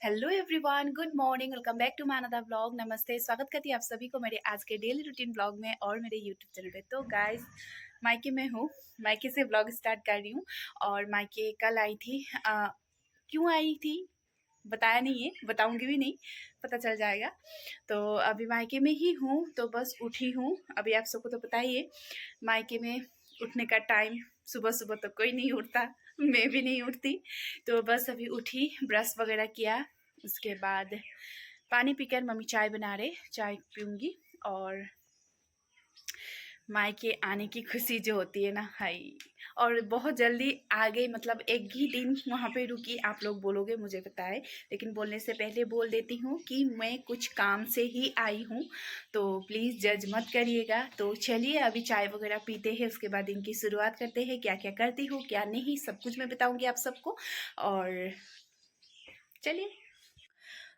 Hello everyone, good morning. Welcome back to my another vlog. नमस्ते, स्वागत करती हूँ आप सभी को मेरे आज के डेली रूटीन व्लॉग में और मेरे यूट्यूब चैनल पे। तो गाइस, मायके में हूँ, मायके से व्लॉग स्टार्ट कर रही हूँ। और मायके कल आई थी। क्यों आई थी बताया नहीं है, बताऊंगी भी नहीं, पता चल जाएगा। तो अभी मायके में ही हूँ, तो बस उठी हूँ। अभी आप सबको तो पता ही है मायके में उठने का टाइम। सुबह सुबह तो कोई नहीं उठता, मैं भी नहीं उठती। तो बस अभी उठी, ब्रश वगैरह किया, उसके बाद पानी पीकर मम्मी चाय बना रहे, चाय पीऊँगी। और मायके आने की खुशी जो होती है ना, हाय। और बहुत जल्दी आ गई, मतलब एक ही दिन वहाँ पे रुकी। आप लोग बोलोगे मुझे पता है, लेकिन बोलने से पहले बोल देती हूँ कि मैं कुछ काम से ही आई हूँ, तो प्लीज़ जज मत करिएगा। तो चलिए अभी चाय वगैरह पीते हैं, उसके बाद दिन की शुरुआत करते हैं। क्या क्या करती हूँ क्या नहीं, सब कुछ मैं बताऊँगी आप सबको। और चलिए।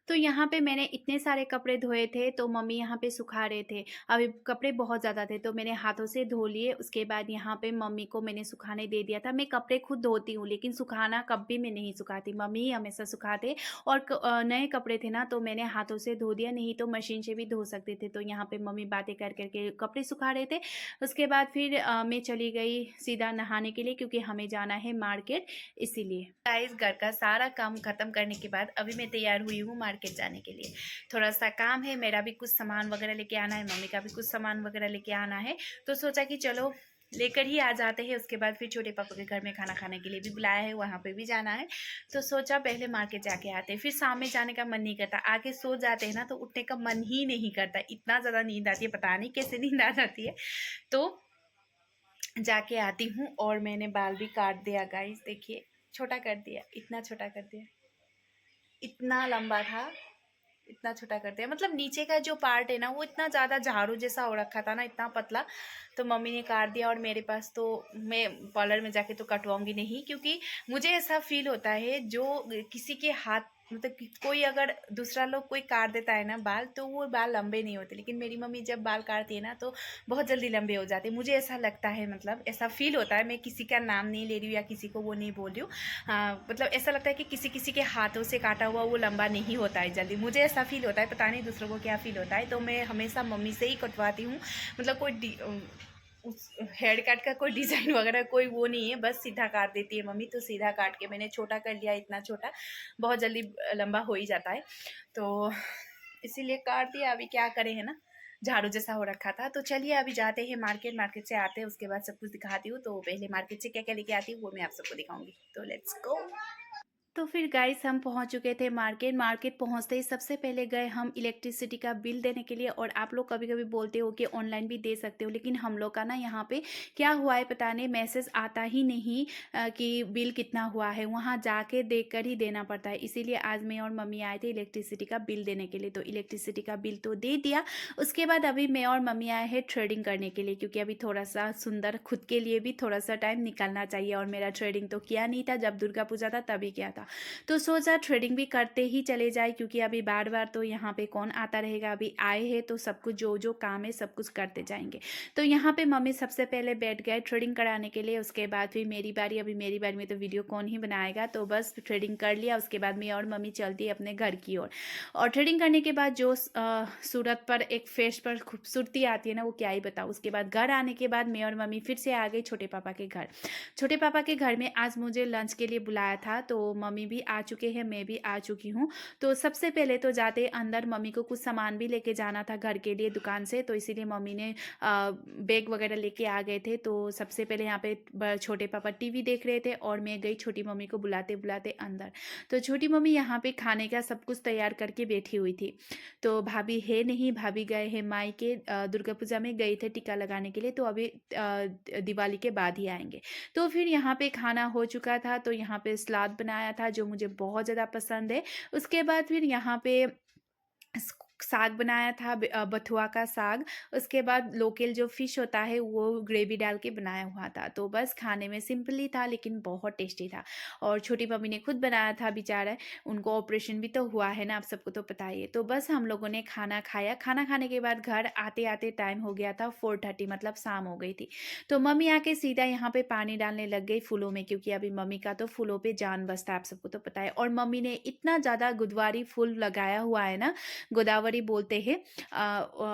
तो यहाँ पे मैंने इतने सारे कपड़े धोए थे, तो मम्मी यहाँ पे सुखा रहे थे। अभी कपड़े बहुत ज़्यादा थे, तो मैंने हाथों से धो लिए। उसके बाद यहाँ पे मम्मी को मैंने सुखाने दे दिया था। मैं कपड़े खुद धोती हूँ, लेकिन सुखाना कभी मैं नहीं सुखाती, मम्मी ही हमेशा सुखाते। और नए कपड़े थे ना, तो मैंने हाथों से धो दिया, नहीं तो मशीन से भी धो सकते थे। तो यहाँ पे मम्मी बातें कर करके कपड़े सुखा रहे थे। उसके बाद फिर मैं चली गई सीधा नहाने के लिए, क्योंकि हमें जाना है मार्केट, इसीलिए। गाइस, घर का सारा काम खत्म करने के बाद अभी मैं तैयार हुई हूँ मार्केट जाने के लिए। थोड़ा सा काम है, मेरा भी कुछ सामान वगैरह लेके आना है, मम्मी का भी कुछ सामान वगैरह लेके आना है। तो सोचा कि चलो लेकर ही आ जाते हैं। उसके बाद फिर छोटे पापा के घर में खाना खाने के लिए भी बुलाया है, वहाँ पे भी जाना है। तो सोचा पहले मार्केट जाके आते हैं, फिर शाम में जाने का मन नहीं करता। आके सो जाते हैं ना, तो उठने का मन ही नहीं करता, इतना ज़्यादा नींद आती है, पता नहीं कैसे नींद आ जाती है। तो जाके आती हूँ। और मैंने बाल भी काट दिया गाइस, देखिए, छोटा कर दिया, इतना छोटा कर दिया। इतना लंबा था, इतना छोटा कर दिया। मतलब नीचे का जो पार्ट है ना, वो इतना ज़्यादा झाड़ू जैसा हो रखा था ना, इतना पतला। तो मम्मी ने काट दिया। और मेरे पास तो, मैं पार्लर में जाके तो कटवाऊंगी नहीं, क्योंकि मुझे ऐसा फील होता है जो किसी के हाथ, मतलब कोई अगर दूसरा लोग कोई काट देता है ना बाल, तो वो बाल लंबे नहीं होते। लेकिन मेरी मम्मी जब बाल काटती है ना, तो बहुत जल्दी लंबे हो जाते हैं, मुझे ऐसा लगता है, मतलब ऐसा फील होता है। मैं किसी का नाम नहीं ले रही हूँ या किसी को वो नहीं बोल रही हूँ। हाँ, मतलब ऐसा लगता है कि किसी किसी के हाथों से काटा हुआ वो लंबा नहीं होता है जल्दी, मुझे ऐसा फील होता है। पता नहीं दूसरों को क्या फील होता है। तो मैं हमेशा मम्मी से ही कटवाती हूँ। मतलब कोई उस हेयर कट का कोई डिज़ाइन वगैरह कोई वो नहीं है, बस सीधा काट देती है मम्मी। तो सीधा काट के मैंने छोटा कर लिया, इतना छोटा, बहुत जल्दी लंबा हो ही जाता है, तो इसीलिए काट दिया। अभी क्या करें, है ना, झाड़ू जैसा हो रखा था। तो चलिए अभी जाते हैं मार्केट, मार्केट से आते हैं, उसके बाद सब कुछ दिखाती हूँ। तो पहले मार्केट से क्या क्या लेके आती हूँ वो मैं आप सबको दिखाऊंगी, तो लेट्स गो। तो फिर गाइस, हम पहुंच चुके थे मार्केट। मार्केट पहुंचते ही सबसे पहले गए हम इलेक्ट्रिसिटी का बिल देने के लिए। और आप लोग कभी कभी बोलते हो कि ऑनलाइन भी दे सकते हो, लेकिन हम लोग का ना यहाँ पे क्या हुआ है पता नहीं, मैसेज आता ही नहीं कि बिल कितना हुआ है। वहाँ जाके देख कर ही देना पड़ता है। इसीलिए आज मैं और मम्मी आए थे इलेक्ट्रिसिटी का बिल देने के लिए। तो इलेक्ट्रिसिटी का बिल तो दे दिया। उसके बाद अभी मैं और मम्मी आए हैं थ्रेडिंग करने के लिए, क्योंकि अभी थोड़ा सा सुंदर, खुद के लिए भी थोड़ा सा टाइम निकालना चाहिए। और मेरा थ्रेडिंग तो किया नहीं था, जब दुर्गा पूजा था तभी किया था। तो सोचा थ्रेडिंग भी करते ही चले जाए, क्योंकि अभी बार बार तो यहाँ पे कौन आता रहेगा। अभी आए हैं तो सब कुछ जो जो काम है सब कुछ करते जाएंगे। तो यहाँ पे मम्मी सबसे पहले बैठ गए थ्रेडिंग कराने के लिए। उसके बाद फिर मेरी बारी। अभी मेरी बारी में तो वीडियो कौन ही बनाएगा, तो बस थ्रेडिंग कर लिया। उसके बाद मैं और मम्मी चलती है अपने घर की ओर। और थ्रेडिंग करने के बाद जो सूरत पर एक फेस पर खूबसूरती आती है ना, वो क्या ही बताऊँ। उसके बाद घर आने के बाद मैं और मम्मी फिर से आ गई छोटे पापा के घर। छोटे पापा के घर में आज मुझे लंच के लिए बुलाया था, तो मम्मी भी आ चुके हैं, मैं भी आ चुकी हूँ। तो सबसे पहले तो जाते अंदर मम्मी को कुछ सामान भी लेके जाना था घर के लिए दुकान से, तो इसीलिए मम्मी ने बैग वगैरह लेके आ गए थे। तो सबसे पहले यहाँ पे छोटे पापा टीवी देख रहे थे, और मैं गई छोटी मम्मी को बुलाते बुलाते अंदर। तो छोटी मम्मी यहाँ पे खाने का सब कुछ तैयार करके बैठी हुई थी। तो भाभी है नहीं, भाभी गए हैं मायके, दुर्गा पूजा में गए थे टीका लगाने के लिए, तो अभी दिवाली के बाद ही आएंगे। तो फिर यहाँ पे खाना हो चुका था, तो यहाँ पे सलाद बनाया था जो मुझे बहुत ज़्यादा पसंद है। उसके बाद फिर यहाँ पे साग बनाया था, बथुआ का साग। उसके बाद लोकल जो फ़िश होता है वो ग्रेवी डाल के बनाया हुआ था। तो बस खाने में सिंपल ही था लेकिन बहुत टेस्टी था। और छोटी मम्मी ने खुद बनाया था बेचारा, उनको ऑपरेशन भी तो हुआ है ना, आप सबको तो पता ही है। तो बस हम लोगों ने खाना खाया, खाना खाने के बाद घर आते-आते टाइम हो गया था 4:30, मतलब शाम हो गई थी। तो मम्मी आके सीधा यहाँ पे पानी डालने लग गई फूलों में, क्योंकि अभी मम्मी का तो फूलों पे जान बसता है, आप सबको तो पता है। और मम्मी ने इतना ज़्यादा गुदवारी फूल लगाया हुआ है ना, गोदावरी बोलते हैं,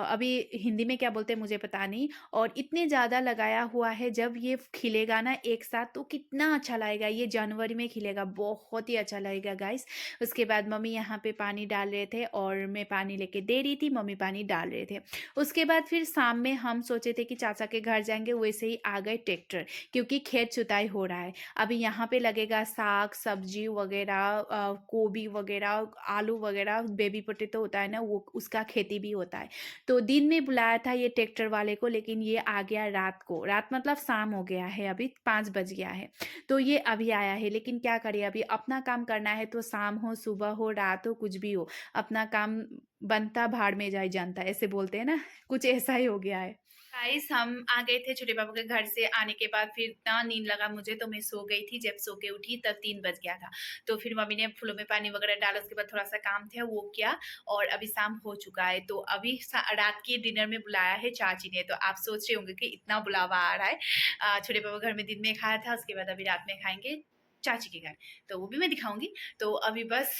अभी हिंदी में क्या बोलते हैं मुझे पता नहीं। और इतने ज़्यादा लगाया हुआ है, जब ये खिलेगा ना एक साथ तो कितना अच्छा लगेगा। ये जनवरी में खिलेगा, बहुत ही अच्छा लगेगा गाइस। उसके बाद मम्मी यहाँ पे पानी डाल रहे थे और मैं पानी लेके दे रही थी, मम्मी पानी डाल रहे थे। उसके बाद फिर शाम में हम सोचे थे कि चाचा के घर जाएंगे, वैसे ही आ गए ट्रैक्टर, क्योंकि खेत जुताई हो रहा है। अभी यहाँ पे लगेगा साग सब्जी वगैरह, गोभी वगैरह, आलू वगैरह, बेबी पोटैटो होता है ना, वो उसका खेती भी होता है। तो दिन में बुलाया था ये ट्रैक्टर वाले को, लेकिन ये आ गया रात को। रात मतलब शाम हो गया है, अभी 5 बज गया है। तो ये अभी आया है, लेकिन क्या करें, अभी अपना काम करना है तो शाम हो सुबह हो रात हो कुछ भी हो, अपना काम बनता भाड़ में जाए जानता, ऐसे बोलते हैं ना, कुछ ऐसा ही हो गया है। गाइस हम आ गए थे छोटे बाबू के घर से। आने के बाद फिर इतना नींद लगा मुझे, तो मैं सो गई थी। जब सो के उठी तब 3 बज गया था। तो फिर मम्मी ने फूलों में पानी वगैरह डाला, उसके बाद थोड़ा सा काम था वो किया, और अभी शाम हो चुका है। तो अभी रात के डिनर में बुलाया है चाची ने। तो आप सोच रहे होंगे कि इतना बुलावा आ रहा है। छोटे बाबू घर में दिन में खाया था, उसके बाद अभी रात में खाएंगे चाची के घर, तो वो भी मैं दिखाऊंगी। तो अभी बस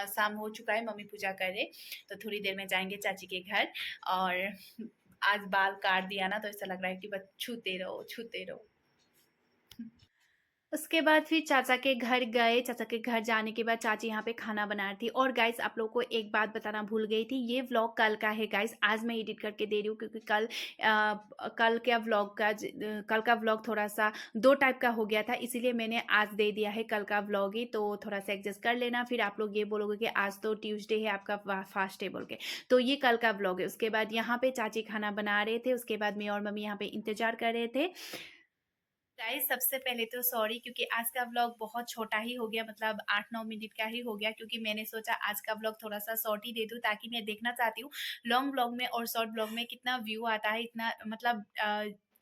शाम हो चुका है, मम्मी पूजा कर रहे, तो थोड़ी देर में जाएंगे चाची के घर। और आज बाल काट दिया ना, तो ऐसा लग रहा है कि बस छूते रहो छूते रहो। उसके बाद फिर चाचा के घर गए। चाचा के घर जाने के बाद चाची यहाँ पे खाना बना रही थी। और गाइस आप लोग को एक बात बताना भूल गई थी, ये व्लॉग कल का है गाइस, आज मैं एडिट करके दे रही हूँ, क्योंकि कल क्या व्लॉग का कल का व्लॉग थोड़ा सा दो टाइप का हो गया था, इसीलिए मैंने आज दे दिया है कल का व्लॉग ही। तो थोड़ा सा एडजस्ट कर लेना, फिर आप लोग ये बोलोगे कि आज तो ट्यूसडे है आपका फास्ट है बोल के, तो ये कल का व्लॉग है। उसके बाद यहाँ पे चाची खाना बना रहे थे, उसके बाद मैं और मम्मी यहाँ पे इंतजार कर रहे थे। गाइस सबसे पहले तो सॉरी, क्योंकि आज का व्लॉग बहुत छोटा ही हो गया, मतलब 8-9 मिनट का ही हो गया, क्योंकि मैंने सोचा आज का व्लॉग थोड़ा सा शॉर्ट ही दे दूं, ताकि मैं देखना चाहती हूँ लॉन्ग व्लॉग में और शॉर्ट व्लॉग में कितना व्यू आता है, इतना मतलब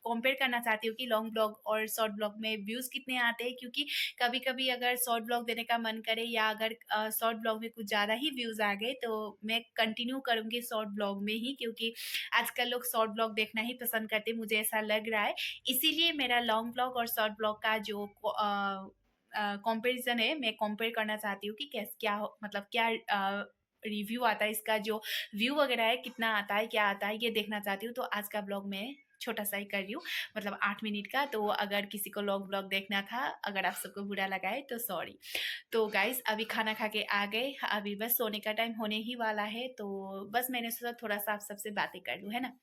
कंपेयर करना चाहती हूँ कि लॉन्ग ब्लॉग और शॉर्ट ब्लॉग में व्यूज कितने आते हैं। क्योंकि कभी कभी अगर शॉर्ट ब्लॉग देने का मन करे, या अगर शॉर्ट ब्लॉग में कुछ ज़्यादा ही व्यूज आ गए, तो मैं कंटिन्यू करूँगी शॉर्ट ब्लॉग में ही, क्योंकि आजकल लोग शॉर्ट ब्लॉग देखना ही पसंद करते हैं, मुझे ऐसा लग रहा है। इसीलिए मेरा लॉन्ग ब्लॉग और शॉर्ट ब्लॉग का जो कंपैरिजन है, मैं कंपेयर करना चाहती हूँ कि कैस क्या मतलब क्या रिव्यू आता है, इसका जो व्यू वगैरह है कितना आता है, क्या आता है, ये देखना चाहती हूँ। तो आज का ब्लॉग मैं छोटा सा ही कर रही हूँ, मतलब 8 मिनट का। तो अगर किसी को लॉन्ग ब्लॉग देखना था, अगर आप सबको बुरा लगा है तो सॉरी। तो गाइस अभी खाना खा के आ गए, अभी बस सोने का टाइम होने ही वाला है। तो बस मैंने सोचा थोड़ा सा आप सबसे बातें कर लूँ, है ना।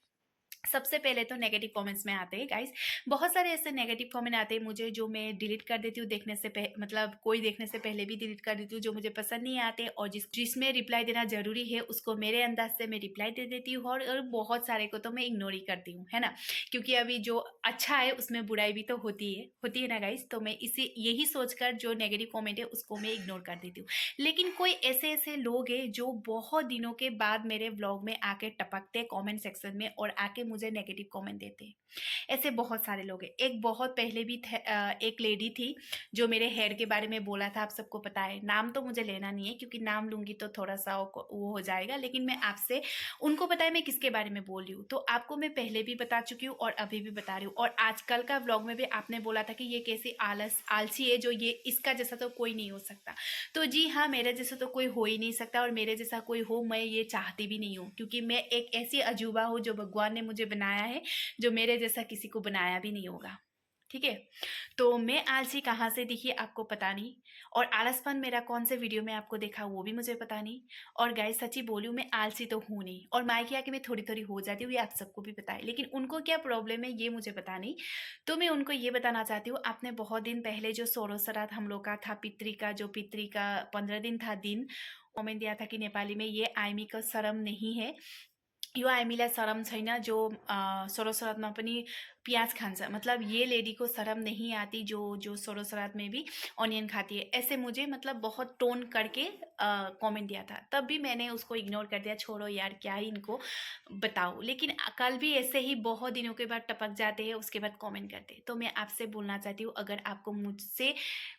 सबसे पहले तो नेगेटिव कमेंट्स में आते हैं गाइस। बहुत सारे ऐसे नेगेटिव कमेंट आते हैं मुझे, जो मैं डिलीट कर देती हूँ देखने से मतलब कोई देखने से पहले भी डिलीट कर देती हूँ, जो मुझे पसंद नहीं आते, और जिसमें रिप्लाई देना जरूरी है उसको मेरे अंदाज से मैं रिप्लाई दे देती हूँ, और बहुत सारे को तो मैं इग्नोर ही करती हूँ, है ना। क्योंकि अभी जो अच्छा है उसमें बुराई भी तो होती है ना गाइस। तो मैं इसी यही सोचकर जो नेगेटिव कमेंट है उसको मैं इग्नोर कर देती हूँ। लेकिन कोई ऐसे ऐसे लोग हैं जो बहुत दिनों के बाद मेरे व्लॉग में आके टपकते कमेंट सेक्शन में, और आके मुझे नेगेटिव कमेंट देते हैं। ऐसे बहुत सारे लोग हैं। एक बहुत पहले भी एक लेडी थी जो मेरे हेयर के बारे में बोला था, आप सबको पता है। नाम तो मुझे लेना नहीं है, क्योंकि नाम लूंगी तो थोड़ा सा वो हो जाएगा, लेकिन मैं आपसे उनको पता है मैं किसके बारे में बोल रही हूँ। तो आपको मैं पहले भी बता चुकी हूँ और अभी भी बता रही हूँ। और आजकल का व्लॉग में भी आपने बोला था कि ये कैसी आलसी है, जो ये इसका जैसा तो कोई नहीं हो सकता। तो जी हाँ, मेरे जैसा तो कोई हो ही नहीं सकता, और मेरे जैसा कोई हो मैं ये चाहती भी नहीं हूँ, क्योंकि मैं एक ऐसी अजूबा हूँ जो भगवान ने मुझे बनाया है, जो मेरे जैसा किसी को बनाया भी नहीं होगा। ठीक है। तो मैं आलसी कहाँ से दिखी आपको पता नहीं, और आलसपन मेरा कौन से वीडियो में आपको देखा वो भी मुझे पता नहीं। और गाइस सच्ची बोलूँ, मैं आलसी तो हूँ नहीं, और मायके आके मैं थोड़ी थोड़ी हो जाती हूँ, ये आप सबको भी पता है। लेकिन उनको क्या प्रॉब्लम है ये मुझे पता नहीं। तो मैं उनको ये बताना चाहती हूँ, आपने बहुत दिन पहले जो सोरो श्राद्ध हम लोग का था, पितृ का 15 दिन था दिन, कमेन्ट दिया था कि नेपाली में ये आइमी का शरम नहीं है, यो हामीलाई शरम छैन, जो सोरो श्राद्धमा पनि प्याज खान सा, मतलब ये लेडी को शर्म नहीं आती जो जो सरो सरात में भी ऑनियन खाती है, ऐसे मुझे मतलब बहुत टोन करके कमेंट दिया था। तब भी मैंने उसको इग्नोर कर दिया, छोड़ो यार क्या ही इनको बताओ। लेकिन कल भी ऐसे ही बहुत दिनों के बाद टपक जाते हैं, उसके बाद कमेंट करते हैं। तो मैं आपसे बोलना चाहती हूँ, अगर आपको मुझसे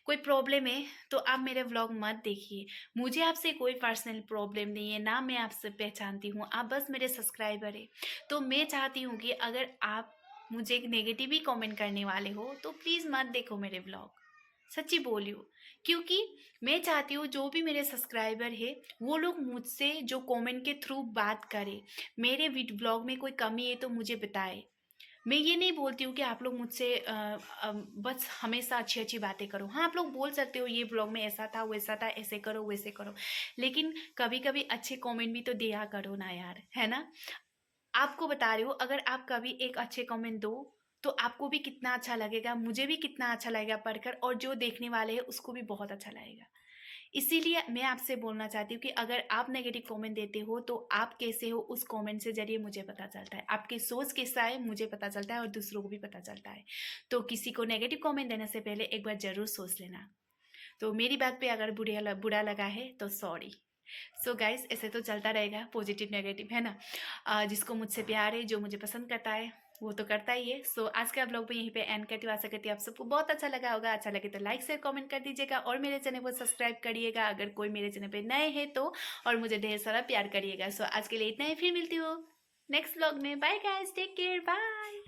कोई प्रॉब्लम है तो आप मेरे व्लॉग मत देखिए। मुझे आपसे कोई पर्सनल प्रॉब्लम नहीं है, ना मैं आपसे पहचानती हूँ, आप बस मेरे सब्सक्राइबर है। तो मैं चाहती हूँ कि अगर आप मुझे एक नेगेटिव ही कमेंट करने वाले हो तो प्लीज़ मत देखो मेरे व्लॉग, सच्ची बोली हूँ। क्योंकि मैं चाहती हूँ जो भी मेरे सब्सक्राइबर है वो लोग मुझसे जो कमेंट के थ्रू बात करे, मेरे व्लॉग में कोई कमी है तो मुझे बताए। मैं ये नहीं बोलती हूँ कि आप लोग मुझसे बस हमेशा अच्छी अच्छी बातें करो। हाँ, आप लोग बोल सकते हो ये ब्लॉग में ऐसा था वैसा था, ऐसे करो वैसे करो, लेकिन कभी कभी अच्छे कमेंट भी तो दिया करो ना यार, है ना। आपको बता रही हूँ, अगर आप कभी एक अच्छे कमेंट दो तो आपको भी कितना अच्छा लगेगा, मुझे भी कितना अच्छा लगेगा पढ़कर, और जो देखने वाले हैं उसको भी बहुत अच्छा लगेगा। इसीलिए मैं आपसे बोलना चाहती हूँ कि अगर आप नेगेटिव कमेंट देते हो तो आप कैसे हो उस कमेंट से जरिए मुझे पता चलता है, आपकी सोच कैसा है मुझे पता चलता है और दूसरों को भी पता चलता है। तो किसी को नेगेटिव कमेंट देने से पहले एक बार ज़रूर सोच लेना। तो मेरी बात पे अगर बुरा लगा है तो सॉरी। सो गाइस, ऐसे तो चलता रहेगा, पॉजिटिव नेगेटिव, है ना। जिसको मुझसे प्यार है, जो मुझे पसंद करता है वो तो करता ही है। सो आज का ब्लॉग भी यहीं पे एंड करती हूँ। आशा करती हूँ आप सबको बहुत अच्छा लगा होगा। अच्छा लगे तो लाइक शेयर कमेंट कर दीजिएगा और मेरे चैनल को सब्सक्राइब करिएगा अगर कोई मेरे चैनल पे नए हैं तो, और मुझे ढेर सारा प्यार करिएगा। सो आज के लिए इतना ही, फिर मिलती हूँ नेक्स्ट ब्लॉग में। Bye guys, take care, bye.